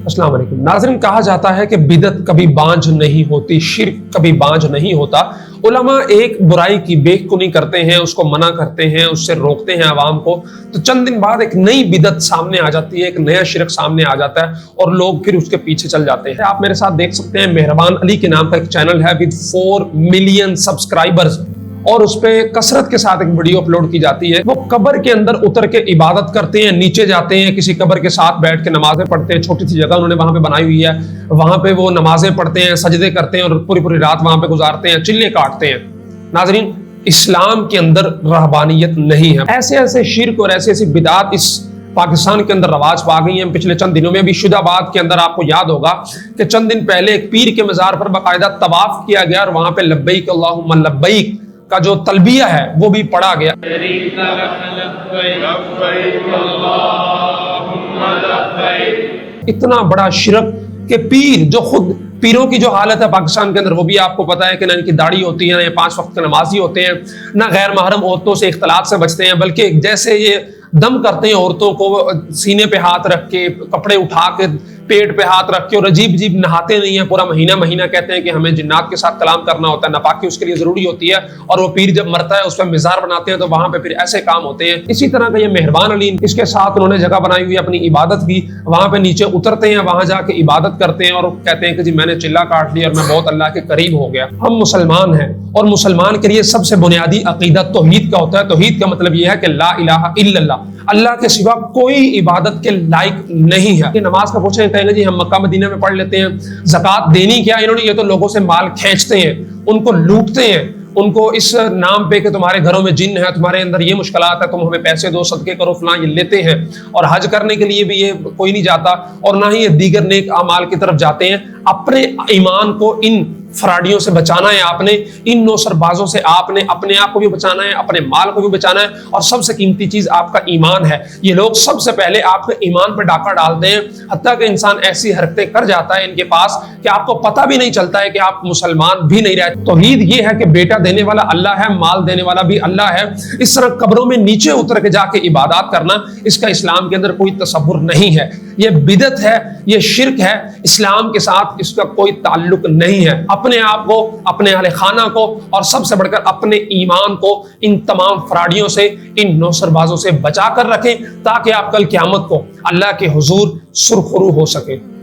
अस्सलाम वालेकुम नाज़रीन, कहा जाता है कि बिदत कभी बांझ नहीं होती, शिर्क कभी बांझ नहीं होता। उलमा एक बुराई की बेखुनी करते हैं, उसको मना करते हैं, उससे रोकते हैं आवाम को, तो चंद दिन बाद एक नई बिदत सामने आ जाती है, एक नया शिर्क सामने आ जाता है और लोग फिर उसके पीछे चल जाते हैं। आप मेरे साथ देख सकते हैं, मेहरबान अली के नाम का एक चैनल है विद 4 मिलियन सब्सक्राइबर्स, और उस पे कसरत के साथ एक वीडियो अपलोड की जाती है। वो कब्र के अंदर उतर के इबादत करते हैं, नीचे जाते हैं, किसी कब्र के साथ बैठ के नमाजें पढ़ते हैं। छोटी सी जगह उन्होंने वहां पे बनाई हुई है, वहां पे वो नमाजें पढ़ते हैं, सजदे करते हैं और पूरी पूरी रात वहां पे गुजारते हैं, चिल्ले काटते हैं। नाज़रीन, इस्लाम के अंदर रहबानियत नहीं है। ऐसे ऐसे शिर्क और ऐसी ऐसी बिदात इस पाकिस्तान के अंदर रवाज पा गई हैं। पिछले चंद दिनों में भी शुदाबाद के अंदर आपको याद होगा कि चंद दिन पहले एक पीर के मजार पर बाकायदा तवाफ किया गया और वहां पे लब्बैक अल्लाहुम्मा लब्बैक का जो तलबिया है वो भी पढ़ा गया। इतना बड़ा शिरक कि पीर, जो खुद पीरों की जो हालत है पाकिस्तान के अंदर, वो भी आपको पता है कि ना इनकी दाढ़ी होती है, ना ये 5 वक्त के नमाजी होते हैं, ना गैर महरम औरतों से इख्तलात से बचते हैं, बल्कि जैसे ये दम करते हैं औरतों को सीने पे हाथ रख के, कपड़े उठा के पेट पे हाथ रख के, और अजीब अजीब नहाते नहीं है पूरा महीना महीना। कहते हैं कि हमें जिन्नात के साथ कलाम करना होता है, नापाकी उसके लिए जरूरी होती है, और वो पीर जब मरता है उस पर मिजार बनाते हैं तो वहां पे फिर ऐसे काम होते हैं। इसी तरह का ये मेहरबान अली, इसके साथ उन्होंने जगह बनाई हुई अपनी इबादत की, वहां पे नीचे उतरते हैं, वहां जाके इबादत करते हैं और कहते हैं कि जी मैंने चिल्ला काट लिया और मैं बहुत अल्लाह के करीब हो गया। हम मुसलमान हैं और मुसलमान के लिए सबसे बुनियादी अकीदा तौहीद का होता है। तौहीद का मतलब यह है कि ला इलाहा इल्लल्लाह, अल्लाह के सिवा कोई इबादत के लायक नहीं है। नमाज का पूछें, कहेंगे जी हम मक्का मदीना में पढ़ लेते हैं। ज़कात देनी क्या इन्होंने, ये तो लोगों से माल खींचते हैं, उनको लूटते हैं, उनको इस नाम पे कि तुम्हारे घरों में जिन है, तुम्हारे अंदर ये मुश्किलात है, तुम हमें पैसे दो, सदके करो, फलां, ये लेते हैं। और हज करने के लिए भी ये कोई नहीं जाता, और ना ही ये दीगर नेक अमाल की तरफ जाते हैं। अपने ईमान को इन फ्राडियों से बचाना है आपने, इन नौसरबाजों से आपने अपने आप को भी बचाना है, अपने माल को भी बचाना है, और सबसे कीमती चीज आपका ईमान है। ये लोग सबसे पहले आपके ईमान पर डाका डालते हैं, हत्ता कि इंसान ऐसी हरकतें कर जाता है इनके पास कि आपको पता भी नहीं चलता है कि आप मुसलमान भी नहीं रहे। तौहीद ये है कि बेटा देने वाला अल्लाह है, माल देने वाला भी अल्लाह है। इस तरह कब्रों में नीचे उतर के जाके इबादत करना, इसका इस्लाम के अंदर कोई तसव्वुर नहीं है। ये बिदत है, ये शिर्क है, इस्लाम के साथ इसका कोई ताल्लुक नहीं है। अपने आप को, अपने अहले खाना को, और सबसे बढ़कर अपने ईमान को इन तमाम फ्राडियों से, इन नौसरबाजों से बचा कर रखें, ताकि आप कल क़यामत को अल्लाह के हुजूर सुरखरू हो सके।